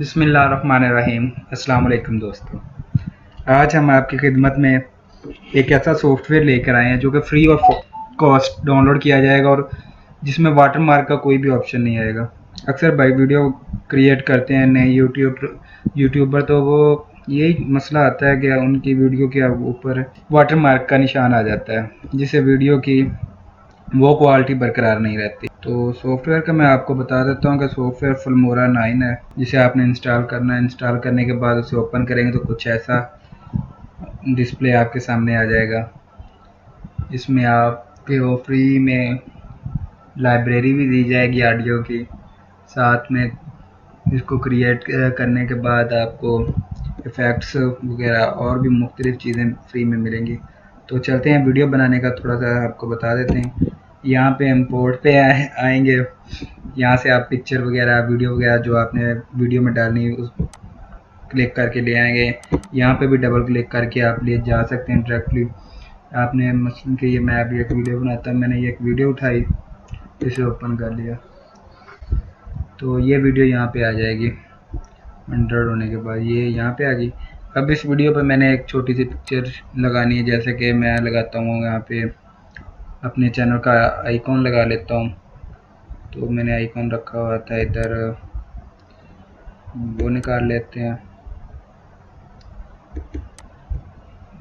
बिस्मिल्लाहिर्रहमानिर्रहीम। अस्सलाम वालेकुम दोस्तों। आज हम आपकी खिदमत में एक ऐसा सॉफ्टवेयर लेकर आए हैं जो कि फ्री और कॉस्ट डाउनलोड किया जाएगा और जिसमें वाटरमार्क का कोई भी ऑप्शन नहीं आएगा। अक्सर भाई वीडियो क्रिएट करते हैं नए यूट्यूबर, तो वो यही मसला आता है कि उनकी वीडियो के ऊपर वाटरमार्क का निशान आ जाता है, जिससे वीडियो की वो क्वालिटी बरकरार नहीं रहती। तो सॉफ्टवेयर का मैं आपको बता देता हूँ कि सॉफ्टवेयर फिल्मोरा 9 है, जिसे आपने इंस्टॉल करना है। इंस्टॉल करने के बाद उसे ओपन करेंगे तो कुछ ऐसा डिस्प्ले आपके सामने आ जाएगा। इसमें आपको फ्री में लाइब्रेरी भी दी जाएगी ऑडियो की। साथ में इसको क्रिएट करने के बाद आपको इफ़ेक्ट्स वगैरह और भी मुख्तलिफ़ चीज़ें फ्री में मिलेंगी। तो चलते हैं वीडियो बनाने का थोड़ा सा आपको बता देते हैं। यहाँ पे इम्पोर्ट पे आएंगे। यहाँ से आप पिक्चर वगैरह वीडियो वगैरह जो आपने वीडियो में डालनी है उस क्लिक करके ले आएंगे। यहाँ पे भी डबल क्लिक करके आप ले जा सकते हैं डायरेक्टली। आपने मसलन कि ये मैं अभी एक वीडियो बनाता हूँ, मैंने ये एक वीडियो उठाई, इसे ओपन कर लिया तो ये वीडियो यहाँ पे आ जाएगी। 100 होने के बाद ये यहाँ पे आ गई। अब इस वीडियो पे मैंने एक छोटी सी पिक्चर लगानी है, जैसे कि मैं लगाता हूँ यहाँ पे अपने चैनल का आइकॉन लगा लेता हूँ। तो मैंने आइकॉन रखा हुआ था इधर, वो निकाल लेते हैं।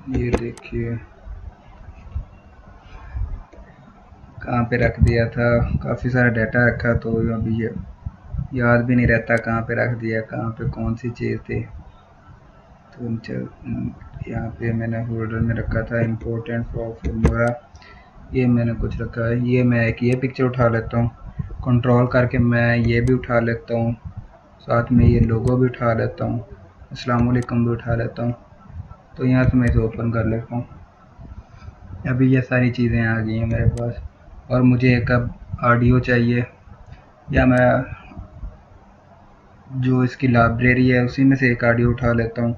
ये देखिए कहाँ पे रख दिया था, काफ़ी सारा डाटा रखा, तो अभी ये याद भी नहीं रहता कहाँ पे रख दिया, कहाँ पे कौन सी चीज़ थी। तो चल यहाँ पे मैंने होल्डर में रखा था इम्पोर्टेंट फॉर फिल्मोरा, ये मैंने कुछ रखा है। ये मैं एक ये पिक्चर उठा लेता हूँ, कंट्रोल करके मैं ये भी उठा लेता हूँ, साथ में ये लोगो भी उठा लेता हूँ, अस्सलाम वालेकुम भी उठा लेता हूँ। तो यहाँ से मैं इसे ओपन कर लेता हूँ। अभी ये सारी चीज़ें आ गई हैं मेरे पास, और मुझे एक अब ऑडियो चाहिए, या मैं जो इसकी लाइब्रेरी है उसी में से एक ऑडियो उठा लेता हूँ।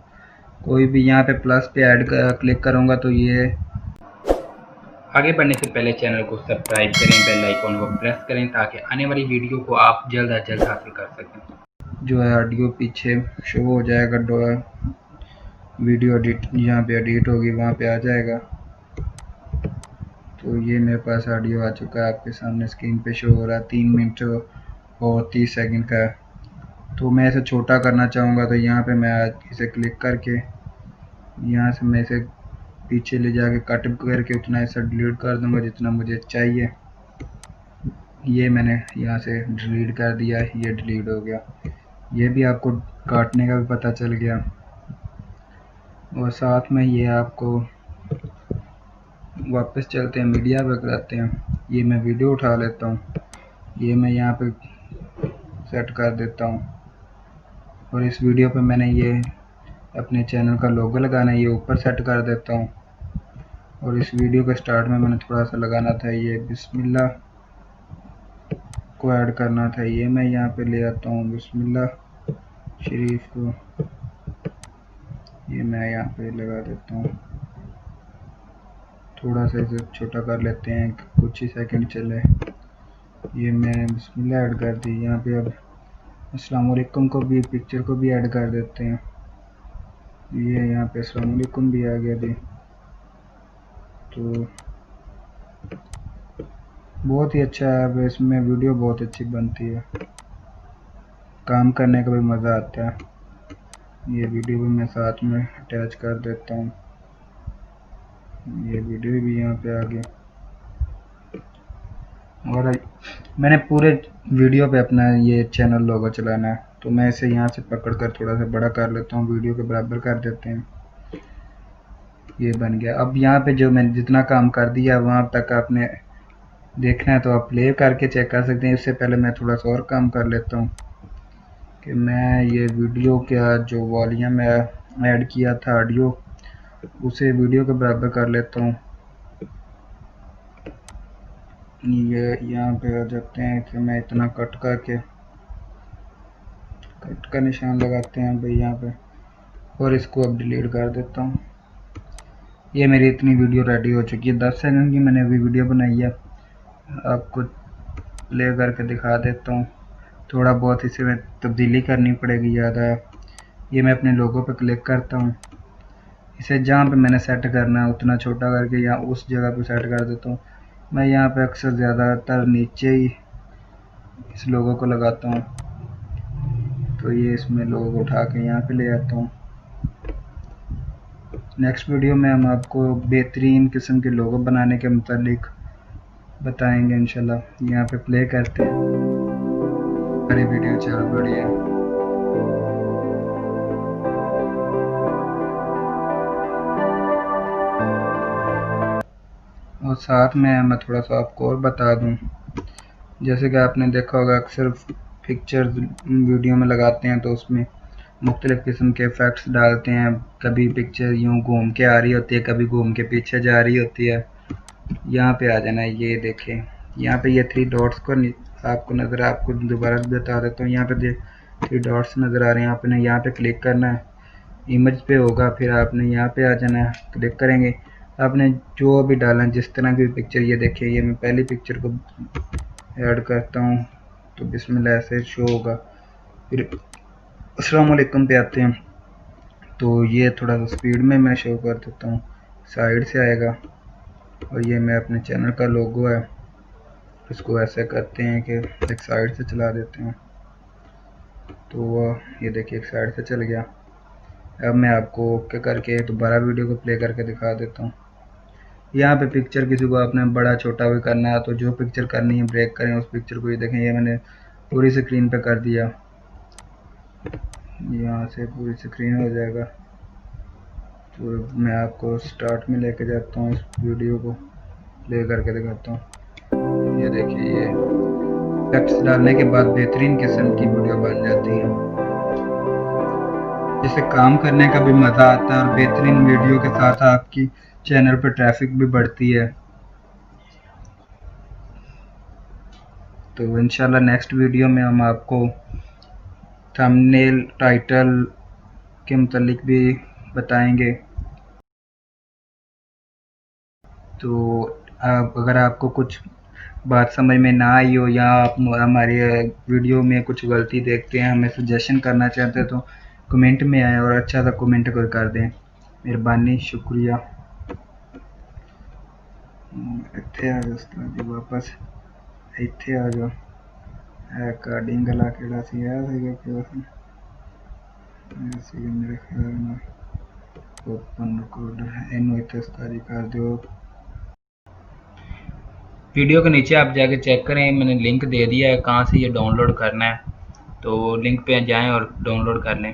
कोई भी यहाँ पे प्लस पे ऐड क्लिक करूँगा तो ये आगे बढ़ने से पहले चैनल को सब्सक्राइब करें, बेल आइकॉन को प्रेस करें ताकि आने वाली वीडियो को आप जल्द अज जल्द हासिल कर सकें। जो है ऑडियो पीछे शो हो जाएगा, वीडियो एडिट यहाँ पे एडिट होगी वहाँ पे आ जाएगा। तो ये मेरे पास ऑडियो आ चुका है, आपके सामने स्क्रीन पे शो हो रहा है। 3 मिनट और 30 सेकंड का है। तो मैं इसे छोटा करना चाहूँगा तो यहाँ पे मैं इसे क्लिक करके यहाँ से मैं इसे पीछे ले जाके कट करके उतना ऐसा डिलीट कर दूँगा जितना मुझे चाहिए। ये मैंने यहाँ से डिलीट कर दिया, ये डिलीट हो गया। ये भी आपको काटने का भी पता चल गया, और साथ में ये आपको वापस चलते हैं मीडिया पे कराते हैं। ये मैं वीडियो उठा लेता हूँ, ये मैं यहाँ पे सेट कर देता हूँ, और इस वीडियो पे मैंने ये अपने चैनल का लोगो लगाना है, ये ऊपर सेट कर देता हूँ। और इस वीडियो के स्टार्ट में मैंने थोड़ा सा लगाना था, ये बिस्मिल्लाह को ऐड करना था, ये मैं यहाँ पे ले आता हूँ बिस्मिल्लाह शरीफ को, ये मैं यहाँ पे लगा देता हूँ। थोड़ा सा इसे छोटा कर लेते हैं, कुछ ही सेकंड चले। ये मैंने बिस्मिल्लाह ऐड कर दी। यहाँ पे अब अस्सलाम वालेकुम को भी, पिक्चर को भी ऐड कर देते हैं। ये यहाँ पे अस्सलाम वालेकुम भी आ गया भी। तो बहुत ही अच्छा है, अब इसमें वीडियो बहुत अच्छी बनती है, काम करने का भी मज़ा आता है। ये वीडियो भी मैं साथ में अटैच कर देता हूँ, ये वीडियो भी यहाँ पे आ गया। और मैंने पूरे वीडियो पे अपना ये चैनल लोगो चलाना है, तो मैं इसे यहाँ से पकड़ कर थोड़ा सा बड़ा कर लेता हूँ, वीडियो के बराबर कर देते हैं। ये बन गया। अब यहाँ पे जो मैंने जितना काम कर दिया वहाँ तक आपने देखना है तो आप प्ले करके चेक कर सकते हैं। इससे पहले मैं थोड़ा सा और काम कर लेता हूँ कि मैं ये वीडियो का जो वॉल्यूम है ऐड किया था ऑडियो, उसे वीडियो के बराबर कर लेता हूँ। ये यहाँ पे आ जाते हैं कि मैं इतना कट करके कट का निशान लगाते हैं भाई यहाँ पे, और इसको अब डिलीट कर देता हूँ। ये मेरी इतनी वीडियो रेडी हो चुकी है, 10 सेकंड की मैंने अभी वीडियो बनाई है, आपको प्ले करके दिखा देता हूँ। थोड़ा बहुत इसे में तब्दीली करनी पड़ेगी ज़्यादा। ये मैं अपने लोगों पे क्लिक करता हूँ, इसे जहाँ पे मैंने सेट करना है उतना छोटा करके यहाँ उस जगह पे सेट कर देता हूँ। मैं यहाँ पे अक्सर ज़्यादातर नीचे ही इस लोगों को लगाता हूँ, तो ये इसमें लोगों को उठा के यहाँ पे ले आता हूँ। नेक्स्ट वीडियो में हम आपको बेहतरीन किस्म के लोगो बनाने के मुतालिक बताएंगे इंशाल्लाह। यहाँ पे प्ले करते हैं, हमारी वीडियो चल पड़ी है। और साथ में मैं थोड़ा सा आपको और बता दूं, जैसे कि आपने देखा होगा अक्सर पिक्चर्स वीडियो में लगाते हैं तो उसमें मुख्तलिफ़ किस्म के इफ़ेक्ट्स डालते हैं। कभी पिक्चर यूँ घूम के आ रही होती है, कभी घूम के पीछे जा रही होती है। यहाँ पे आ जाना है, ये देखें यहाँ पे ये 3 डॉट्स को आपको दोबारा बता देता हूँ। यहाँ पे 3 डॉट्स नज़र आ रहे हैं, आपने यहाँ पे क्लिक करना है, इमेज पे होगा, फिर आपने यहाँ पे आ जाना है, क्लिक करेंगे। आपने जो भी डालना है, जिस तरह की पिक्चर, ये देखिए ये मैं पहली पिक्चर को ऐड करता हूँ तो बिस्मिल्लाह से शो होगा। फिर अस्सलाम वालेकुम पे आते हैं तो ये थोड़ा सा स्पीड में मैं शो कर देता हूँ, साइड से आएगा। और ये मैं अपने चैनल का लोगो है, इसको ऐसे करते हैं कि एक साइड से चला देते हैं, तो ये देखिए एक साइड से चल गया। अब मैं आपको ओके करके दोबारा वीडियो को प्ले करके दिखा देता हूँ। यहाँ पे पिक्चर किसी को आपने बड़ा छोटा भी करना है तो जो पिक्चर करनी है ब्रेक करें उस पिक्चर को। ये देखें ये मैंने पूरी स्क्रीन पे कर दिया, यहाँ से पूरी स्क्रीन हो जाएगा। तो मैं आपको स्टार्ट में लेके जाता हूँ, इस वीडियो को प्ले करके दिखाता हूँ। ये देखिए ये टेक्स्ट डालने के बाद बेहतरीन किस्म की वीडियो बन जाती है, जिससे काम करने का भी मज़ा आता है और बेहतरीन वीडियो के साथ आपकी चैनल पर ट्रैफिक भी बढ़ती है। तो इंशाल्लाह नेक्स्ट वीडियो में हम आपको थंबनेल टाइटल के मुतालिक भी बताएंगे। तो अगर आपको कुछ बात समझ में ना आई हो या आप हमारी वीडियो में कुछ गलती देखते हैं, हमें सजेशन करना चाहते हैं, तो कमेंट में आए और अच्छा सा कमेंट कर दें, मेहरबानी, शुक्रिया। इत्थे आ जाओ उस्ताद जी, वापस इत्थे आ जाओ। रिकॉर्डिंग गला केड़ा सी है सीगा कि सी मेरे ख्याल में ओपन रिकॉर्डर, इनू इत्थे उस्ताद जी कर दो। वीडियो के नीचे आप जाके चेक करें, मैंने लिंक दे दिया है कहाँ से ये डाउनलोड करना है, तो लिंक पे जाएं और डाउनलोड कर लें।